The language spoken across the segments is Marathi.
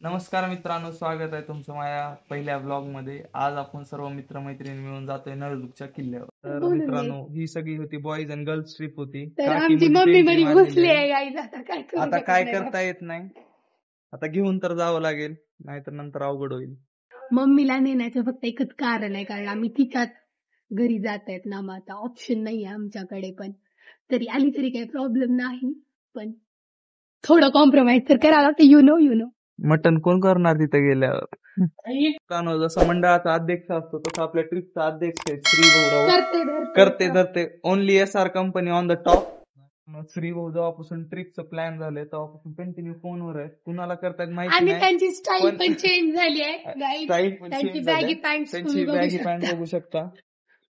नमस्कार मित्रांनो, स्वागत आहे तुमचं माझ्या पहिल्या ब्लॉग मध्ये। आज आपण सर्व मित्रमैत्रिणी मिळून जातोय नळदुर्गच्या किल्ल्यावर। तर मित्रांनो, ही सगळी होती बॉईज अँड गर्ल्स ट्रिप होती। आमची मम्मी बरी बसली आहे गाईज, आता काय करता येत नाही, आता घेऊन तर जावं लागेल, नाहीतर नंतर अवघड होईल। मम्मीला नेण्याचं फक्त एकच कारण आहे, कारण आम्ही तिच्याच घरी जात आहेत ना, मग आता ऑप्शन नाही आहे आमच्याकडे। पण तरी आली तरी काही प्रॉब्लेम नाही, पण थोडं कॉम्प्रोमाइज तर करावं लागतं। यु नो मटन कोण करणार तिथे गेल्यावर? जसं मंडळाचा अध्यक्ष असतो तसं आपल्या ट्रिपचा अध्यक्ष आहे श्री भाऊ। करते धरते only SR company on the top. Shri भाऊ जेव्हापासून ट्रिपचं प्लॅन झालंय तेव्हापासून कंटिन्यू फोनवर आहे, कुणाला करतायत माहिती नाही। त्यांची स्टाईल पण चेंज झाली आहे, त्यांची बॅगी पॅन्ट बघू शकता,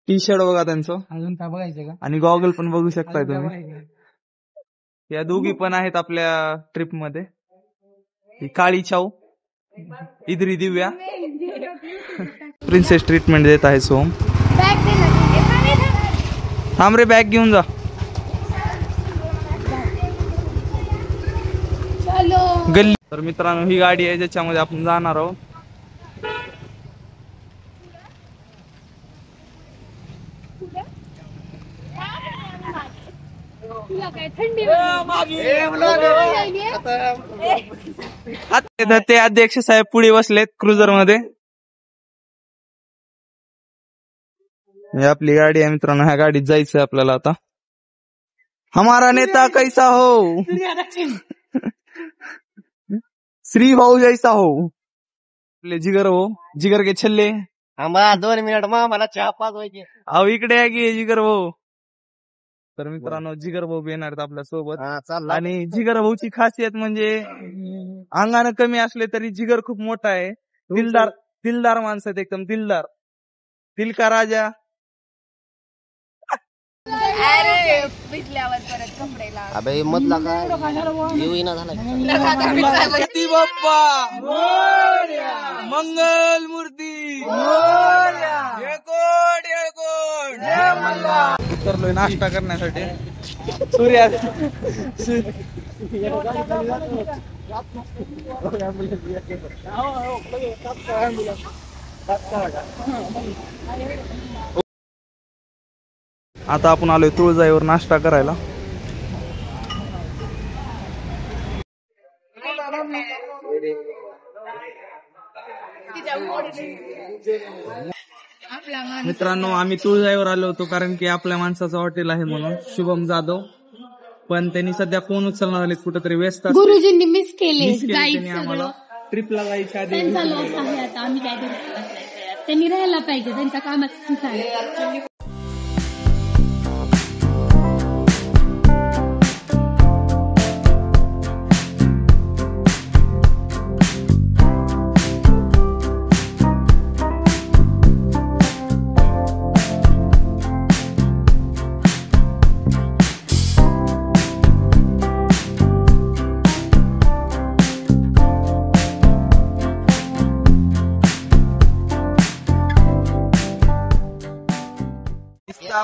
टी शर्ट बघा त्यांचं, अजून काय बघायचं का? आणि गॉगल पण बघू शकताय तुम्ही। या दोघी पण आहेत आपल्या ट्रिप मध्ये, ही काळी चाऊ, इधरी दिव्या। प्रिन्सेस ट्रीटमेंट देत आहे सोम। थांब रे, बॅग घेऊन जा। गल्ली। तर मित्रांनो, ही गाडी आहे ज्याच्यामध्ये आपण जाणार आहोत। ते अध्यक्ष साहेब पुढे बसलेत क्रुझर मध्ये। ही आपली गाडी आहे मित्रांनो, ह्या गाडीत जायचंय आपल्याला आता। हमारा नेता कैसा हो, श्री भाऊ जैसा हो, आपले जिगर हो, जिगर के छल्ले। आम्हाला 2 मिनिट मला चहा पाजवायची। अहो इकडे आहे की जिगर भाऊ। तर मित्रांनो, जिगर भाऊ येणार आहेत आपल्या सोबत, आणि जिगर भाऊची खासियत म्हणजे अंगानं कमी असले तरी जिगर खूप मोठा आहे। दिलदार माणसं आहेत, एकदम दिलदार, दिल का राजा। अरे पिछल्यावर परत कपडेला अबे मधला काय येईना झाला। गणपती बाप्पा मोरया, मंगल मूर्ती मोरया, जय मल्हार। उतरलोय नाश्ता करण्यासाठी। सूर्या आता आपण आलोय तुळजाईवर नाश्ता करायला। मित्रांनो, आम्ही तुळजाईवर आलो होतो कारण की आपल्या माणसाचं हॉटेल आहे म्हणून, शुभम जाधव, पण त्यांनी सध्या फोन उचलणार आले, कुठेतरी व्यस्त। गुरुजींनी मिस केले आम्हाला ट्रिपला जायच्या आधी। आम्ही काय करू, त्यांनी राहायला पाहिजे, त्यांच्या कामात।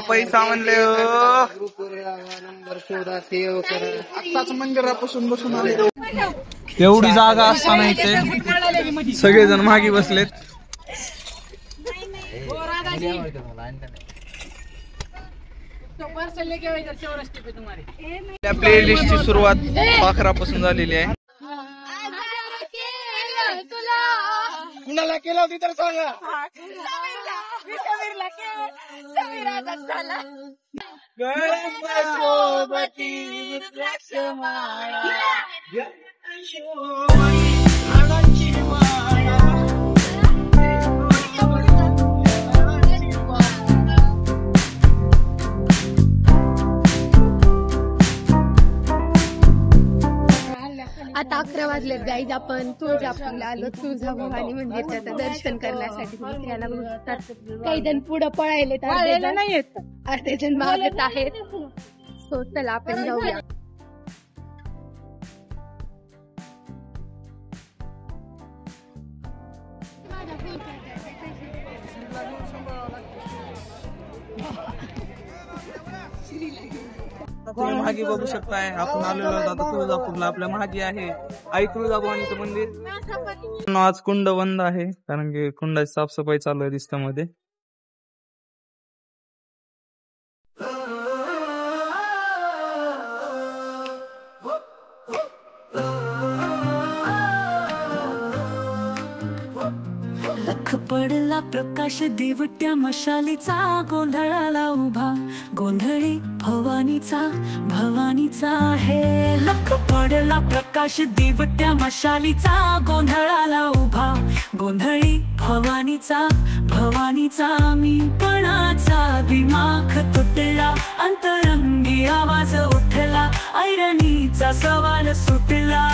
पैसा म्हणले नंबर 14 सेव करा। आताच मंदिरापासून बसून आले, एवढी जागा असताना इथे सगळेजण मागे बसलेत। प्लेलिस्टची सुरुवात पाखरापासून झालेली आहे। कुणाला केलं होती तर सांगा। आता 11 वाजलेत गाईज, आपण तुळजापूरला आलो। तुळजाभवानी मंदिरचं दर्शन करण्यासाठी दुसऱ्याला बघतात, काही जण पुढे पळायले नाही, अर्धे जण मागत आहेत। सो चला आपण जाऊया। तुम्ही मागे बघू शकताय, आपण आलेलो आहोत आता तुळजापूरला। आपल्या मागे आहे आई तुळजाभवानीचं मंदिर। आज कुंड बंद आहे कारण की कुंडाची साफसफाई चालू आहे दिसत्यामध्ये. लख पडला प्रकाश दिवट्या मशालीचा गोंधळाला उभा गोंधळी भवानीचा हे. लख पडला प्रकाश दिवट्या मशालीचा गोंधळाला उभा गोंधळी भवानीचा मी पणाचा दिमाग तुटला अंतरंगी आवाज उठला ऐरणीचा सवाल सुटला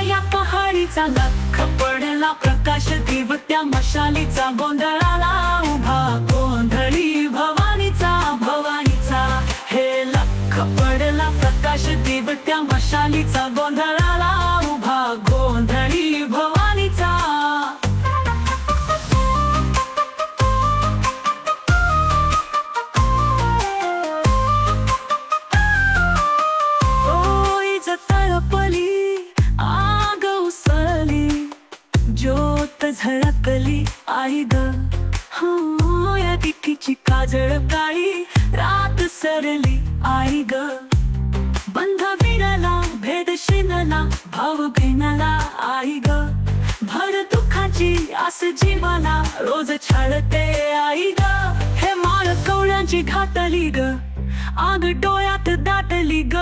या पहाडीचा. लख पडला प्रकाश दिवट्या मशालीचा गोंधळाला उभा गोंधळी भवानीचा हे. लख पडला प्रकाश दिवट्या मशालीचा गोंधळाला उभा गोंधळी भवानीचा. ओईच तळपली आग उसळली ज्योत झळकली आई ग. या तिथीची काजळ काळी रात सरली आई ग. बंध विरला भेद शिनला भाव भिनला आई ग. भर दुःखाची आस जीवाला रोज छळते आई ग. हे माळ कवळ्यांची घातली ग आग डोळ्यात दाटली ग.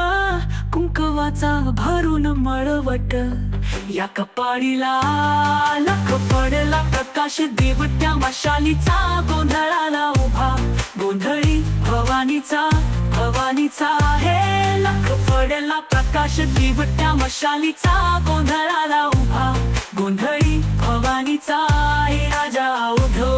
कुंकवाचा भरून मळवट या कपाळीला. लख पडला प्रकाश दिवट्या मशालीचा गोंधळाला उभा गोंधळी भवानीचा हे. लख पडला प्रकाश दिवट्या मशालीचा गोंधळाला उभा गोंधळी भवानीचा. हे राजा उधो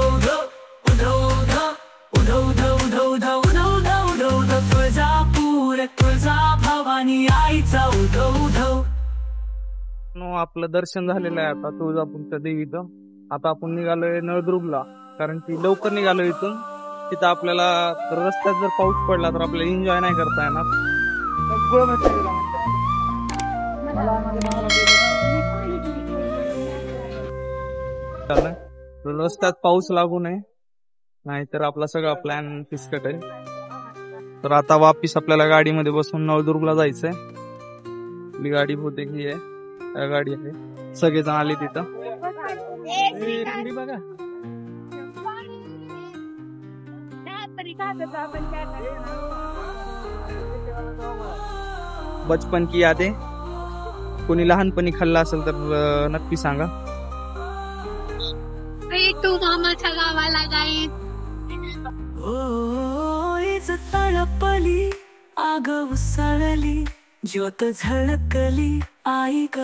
तुळजा भवानी आईचा उधो. आपलं दर्शन झालेलं आहे आता तुळजापूरच्या देवीचं. आता आपण निघालोय नळदुर्गला कारण की लवकर निघालो इथून. तिथं आपल्याला रस्त्यात जर पाऊस पडला तर आपल्याला एन्जॉय नाही करता येणार. रस्त्यात पाऊस लागू नये नाहीतर आपला सगळा प्लॅन फिसकट आहे. तर आता वापिस आपल्याला गाडीमध्ये बसून नळदुर्गला जायचंय. आपली गाडी बहुतेक ही आहे गाडी आहे. सगळेजण आले तिथं. बघा बचपन की यादे. कोणी लहानपणी खाल्ला असेल तर नक्की सांगा. तू मामाच्या गावाला जाईल. तळपली आग उसळली ज्योत झळकली आई ग.